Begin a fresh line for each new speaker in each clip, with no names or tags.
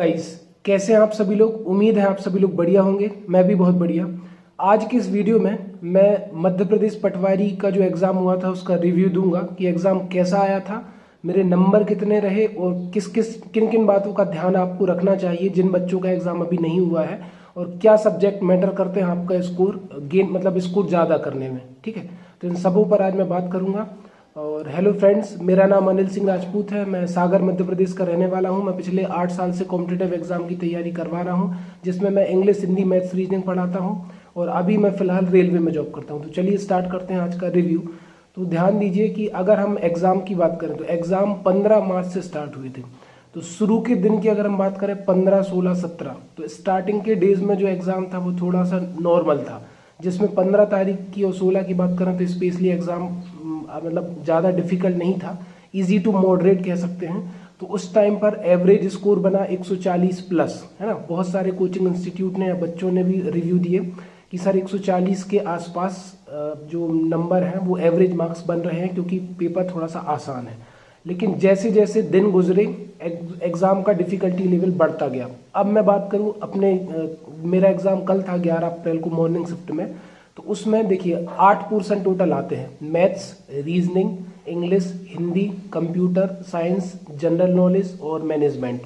Guys, कैसे हैं आप सभी लोग। उम्मीद है आप सभी लोग बढ़िया होंगे। मैं भी बहुत बढ़िया। आज की इस वीडियो में मैं मध्य प्रदेश पटवारी का जो एग्ज़ाम हुआ था उसका रिव्यू दूंगा कि एग्ज़ाम कैसा आया था, मेरे नंबर कितने रहे और किन किन बातों का ध्यान आपको रखना चाहिए जिन बच्चों का एग्ज़ाम अभी नहीं हुआ है, और क्या सब्जेक्ट मैटर करते हैं आपका स्कोर स्कोर ज़्यादा करने में। ठीक है, तो इन सबों पर आज मैं बात करूँगा। और हेलो फ्रेंड्स, मेरा नाम अनिल सिंह राजपूत है। मैं सागर मध्य प्रदेश का रहने वाला हूं। मैं पिछले 8 साल से कॉम्पिटिटिव एग्जाम की तैयारी करवा रहा हूं, जिसमें मैं इंग्लिश, हिंदी, मैथ्स, रीजनिंग पढ़ाता हूं, और अभी मैं फिलहाल रेलवे में जॉब करता हूं। तो चलिए स्टार्ट करते हैं आज का रिव्यू। तो ध्यान दीजिए कि अगर हम एग्ज़ाम की बात करें तो एग्ज़ाम 15 मार्च से स्टार्ट हुए थे। तो शुरू के दिन की अगर हम बात करें 15, 16, 17, तो स्टार्टिंग के डेज में जो एग्ज़ाम था वो थोड़ा सा नॉर्मल था, जिसमें 15 तारीख की और 16 की बात करें तो स्पेशली एग्ज़ाम ज़्यादा डिफिकल्ट नहीं था, इजी टू मॉडरेट कह सकते हैं। तो उस टाइम पर एवरेज स्कोर बना 140 प्लस, है ना। बहुत सारे कोचिंग इंस्टीट्यूट ने या बच्चों ने भी रिव्यू दिए कि सर 140 के आसपास जो नंबर हैं वो एवरेज मार्क्स बन रहे हैं, क्योंकि पेपर थोड़ा सा आसान है। लेकिन जैसे जैसे दिन गुजरे एग्ज़ाम का डिफ़िकल्टी लेवल बढ़ता गया। अब मैं बात करूं अपने मेरा एग्ज़ाम कल था 11 अप्रैल को मॉर्निंग शिफ्ट में। तो उसमें देखिए 8 पोर्शन टोटल आते हैं: maths, reasoning, English, Hindi, computer science, general knowledge और मैनेजमेंट।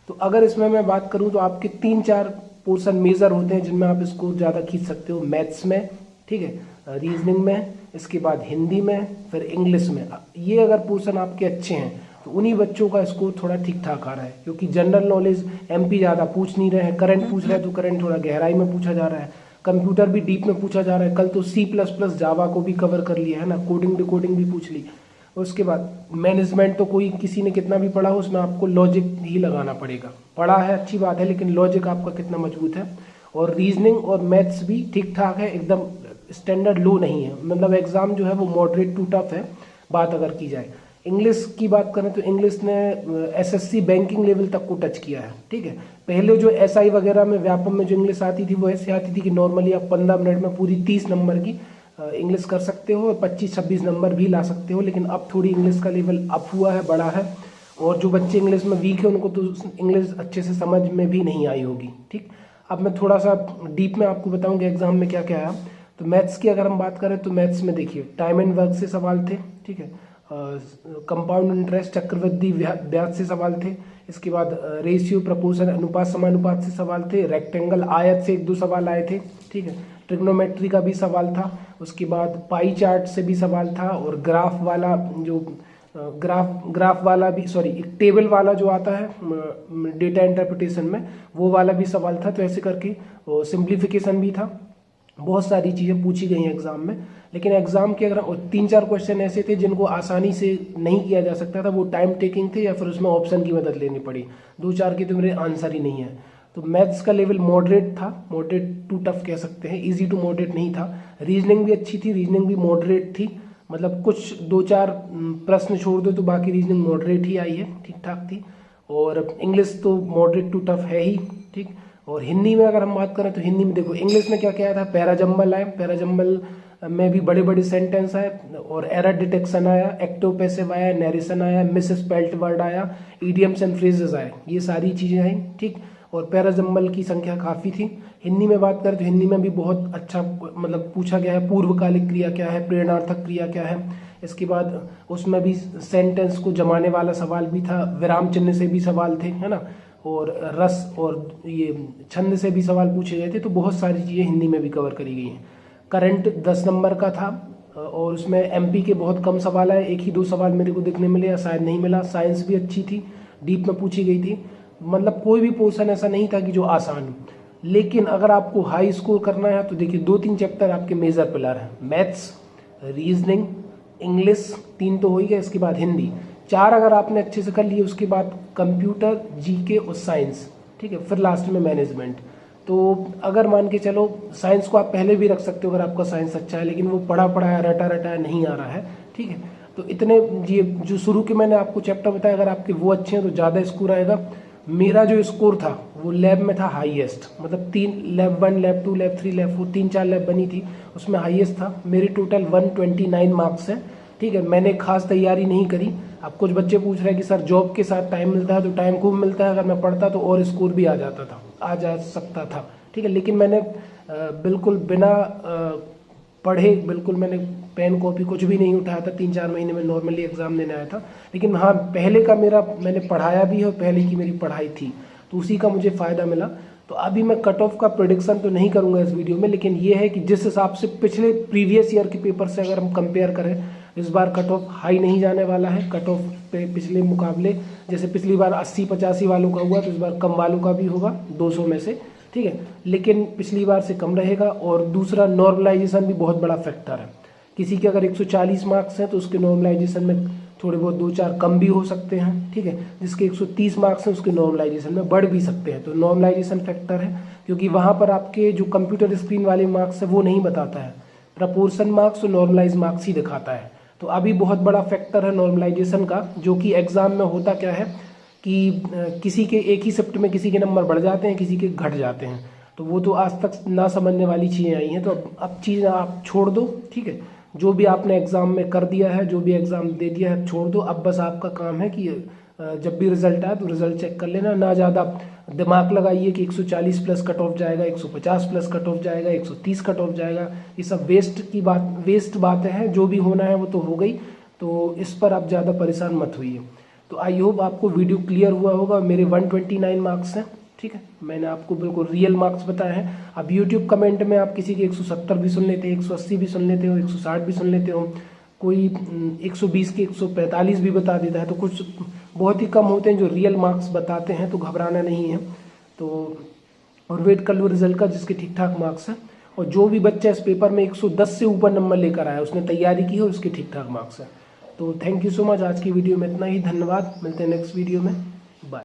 तो अगर इसमें मैं बात करूं तो आपके 3-4 पोर्शन मेजर होते हैं जिनमें आप इसको ज़्यादा खींच सकते हो। मैथ्स में, ठीक है, रीजनिंग में, इसके बाद हिंदी में, फिर इंग्लिश में। ये अगर पोर्शन आपके अच्छे हैं तो उन्हीं बच्चों का स्कोर थोड़ा ठीक ठाक आ रहा है, क्योंकि जनरल नॉलेज एमपी ज़्यादा पूछ नहीं रहे हैं, करंट पूछ रहे हैं तो करंट थोड़ा गहराई में पूछा जा रहा है, कंप्यूटर भी डीप में पूछा जा रहा है। कल तो C++ जावा को भी कवर कर लिया है ना, कोडिंग डिकोडिंग भी पूछ ली। उसके बाद मैनेजमेंट तो कोई किसी ने कितना भी पढ़ा हो, उसमें आपको लॉजिक ही लगाना पड़ेगा। पढ़ा है अच्छी बात है, लेकिन लॉजिक आपका कितना मजबूत है। और रीजनिंग और मैथ्स भी ठीक ठाक है, एकदम स्टैंडर्ड लो नहीं है, मतलब एग्जाम जो है वो मॉडरेट टू टफ है। बात अगर की जाए इंग्लिश की बात करें तो इंग्लिश ने SSC बैंकिंग लेवल तक को टच किया है। ठीक है, पहले जो SI वगैरह में व्यापम में जो इंग्लिश आती थी वो ऐसे आती थी कि नॉर्मली आप 15 मिनट में पूरी 30 नंबर की इंग्लिश कर सकते हो और 25-26 नंबर भी ला सकते हो। लेकिन अब थोड़ी इंग्लिश का लेवल अप हुआ है, बढ़ा है, और जो बच्चे इंग्लिश में वीक है उनको तो इंग्लिश अच्छे से समझ में भी नहीं आई होगी। ठीक, अब मैं थोड़ा सा डीप में आपको बताऊंगा एग्जाम में क्या क्या आया। तो मैथ्स की अगर हम बात करें तो मैथ्स में देखिए टाइम एंड वर्क से सवाल थे, ठीक है, कंपाउंड इंटरेस्ट, चक्रवृद्धि ब्याज से सवाल थे। इसके बाद रेशियो, प्रपोर्शन, अनुपात समानुपात से सवाल थे। रेक्टेंगल, आयत से 1-2 सवाल आए थे। ठीक है, ट्रिग्नोमेट्री का भी सवाल था। उसके बाद पाई चार्ट से भी सवाल था, और ग्राफ वाला जो ग्राफ वाला भी, सॉरी, एक टेबल वाला जो आता है डेटा इंटरप्रिटेशन में, वो वाला भी सवाल था। तो ऐसे करके सिंप्लीफिकेशन भी था। बहुत सारी चीज़ें पूछी गई हैं एग्जाम में। लेकिन एग्जाम के अगर 3-4 क्वेश्चन ऐसे थे जिनको आसानी से नहीं किया जा सकता था, वो टाइम टेकिंग थे या फिर उसमें ऑप्शन की मदद लेनी पड़ी। 2-4 के तो मेरे आंसर ही नहीं है। तो मैथ्स का लेवल मॉडरेट था, मॉडरेट टू टफ कह सकते हैं, इजी टू मॉडरेट नहीं था। रीजनिंग भी अच्छी थी, रीजनिंग भी मॉडरेट थी, मतलब कुछ 2-4 प्रश्न छोड़ दो तो बाकी रीजनिंग मॉडरेट ही आई है, ठीक ठाक थी। और इंग्लिश तो मॉडरेट टू टफ है ही, ठीक। और हिंदी में अगर हम बात करें तो हिंदी में देखो इंग्लिश में क्या क्या आया था, पैराजम्बल आए, पैराजम्बल में भी बड़े बड़े सेंटेंस आए, और एरर डिटेक्शन आया, एक्टिव पैसिव आया, नरेशन आया, मिस स्पेल्ट वर्ड आया, इडियम्स एंड फ्रेजेस आए, ये सारी चीज़ें आई, ठीक। और पैराजम्बल की संख्या काफ़ी थी। हिंदी में बात करें तो हिंदी में भी बहुत अच्छा मतलब पूछा गया है। पूर्वकालिक क्रिया क्या है, प्रेरणार्थक क्रिया क्या है। इसके बाद उसमें भी सेंटेंस को जमाने वाला सवाल भी था, विराम चिन्ह से भी सवाल थे, है ना, और रस और ये छंद से भी सवाल पूछे गए थे। तो बहुत सारी चीज़ें हिंदी में भी कवर करी गई हैं। करंट 10 नंबर का था, और उसमें MP के बहुत कम सवाल आए, 1 ही 2 सवाल मेरे को देखने मिले या शायद नहीं मिला। साइंस भी अच्छी थी, डीप में पूछी गई थी, मतलब कोई भी पोर्शन ऐसा नहीं था कि जो आसान हो। लेकिन अगर आपको हाई स्कोर करना है तो देखिए 2-3 चैप्टर आपके मेजर पिलर हैं: मैथ्स, रीजनिंग, इंग्लिश, 3 तो हो ही गए, इसके बाद हिंदी 4 अगर आपने अच्छे से कर लिए, उसके बाद कंप्यूटर, GK और साइंस, ठीक है, फिर लास्ट में मैनेजमेंट। तो अगर मान के चलो साइंस को आप पहले भी रख सकते हो अगर आपका साइंस अच्छा है, लेकिन वो पढ़ा पढ़ाया रटा रटाया नहीं आ रहा है, ठीक है। तो इतने ये जो शुरू के मैंने आपको चैप्टर बताया, अगर आपके वो अच्छे हैं तो ज़्यादा स्कोर आएगा। मेरा जो स्कोर था वो लैब में था हाईएस्ट, मतलब 3 lab 1, lab 2, lab 3, lab 4, 3-4 lab बनी थी, उसमें हाईएस्ट था। मेरे टोटल 129 मार्क्स हैं, ठीक है। मैंने खास तैयारी नहीं करी, अब कुछ बच्चे पूछ रहे हैं कि सर जॉब के साथ टाइम मिलता है, तो टाइम खूब मिलता है, अगर मैं पढ़ता तो और स्कोर भी आ जा सकता था, ठीक है। लेकिन मैंने बिल्कुल बिना पढ़े, बिल्कुल मैंने पेन कॉपी कुछ भी नहीं उठाया था। 3-4 महीने में नॉर्मली एग्जाम देने आया था। लेकिन हाँ, पहले का मैंने पढ़ाया भी है और पहले की मेरी पढ़ाई थी, तो उसी का मुझे फ़ायदा मिला। तो अभी मैं कट ऑफ का प्रेडिक्शन तो नहीं करूंगा इस वीडियो में, लेकिन ये है कि जिस हिसाब से पिछले प्रीवियस ईयर के पेपर से अगर हम कंपेयर करें, इस बार कट ऑफ हाई नहीं जाने वाला है। कट ऑफ पे पिछले मुकाबले, जैसे पिछली बार 80-85 वालों का हुआ, तो इस बार कम वालों का भी होगा 200 में से, ठीक है, लेकिन पिछली बार से कम रहेगा। और दूसरा, नॉर्मलाइजेशन भी बहुत बड़ा फैक्टर है। किसी के अगर 140 मार्क्स हैं तो उसके नॉर्मलाइजेशन में थोड़े बहुत 2-4 कम भी हो सकते हैं, ठीक है। जिसके 130 मार्क्स हैं उसके नॉर्मलाइजेशन में बढ़ भी सकते हैं। तो नॉर्मलाइजेशन फैक्टर है, क्योंकि वहाँ पर आपके जो कंप्यूटर स्क्रीन वाले मार्क्स है वो नहीं बताता है, प्रपोर्शन मार्क्स और नॉर्मलाइज मार्क्स ही दिखाता है। तो अभी बहुत बड़ा फैक्टर है नॉर्मलाइजेशन का, जो कि एग्जाम में होता क्या है कि किसी के एक ही शिफ्ट में किसी के नंबर बढ़ जाते हैं, किसी के घट जाते हैं। तो वो तो आज तक ना समझने वाली चीज़ें आई हैं। तो अब चीज़ें आप छोड़ दो, ठीक है। जो भी आपने एग्ज़ाम में कर दिया है, जो भी एग्ज़ाम दे दिया है, छोड़ दो। अब बस आपका काम है कि जब भी रिजल्ट आए तो रिजल्ट चेक कर लेना। ना ज़्यादा दिमाग लगाइए कि 140 प्लस कट ऑफ जाएगा, 150 प्लस कट ऑफ जाएगा, 130 कट ऑफ जाएगा। ये सब वेस्ट बातें हैं। जो भी होना है वो तो हो गई, तो इस पर आप ज़्यादा परेशान मत होइए। तो आई होप आपको वीडियो क्लियर हुआ होगा। मेरे 129 मार्क्स हैं, ठीक है। मैंने आपको बिल्कुल रियल मार्क्स बताए हैं। अब YouTube कमेंट में आप किसी के 170 भी सुन लेते हैं, 180 भी सुन लेते हो, 160 भी सुन लेते हो, कोई 120 के 145 भी बता देता है। तो कुछ बहुत ही कम होते हैं जो रियल मार्क्स बताते हैं, तो घबराना नहीं है। तो और वेट कर लो रिजल्ट का, जिसके ठीक ठाक मार्क्स हैं। और जो भी बच्चा इस पेपर में 110 से ऊपर नंबर लेकर आया, उसने तैयारी की है, उसके ठीक ठाक मार्क्स हैं। तो थैंक यू सो मच। आज की वीडियो में इतना ही। धन्यवाद। मिलते हैं नेक्स्ट वीडियो में।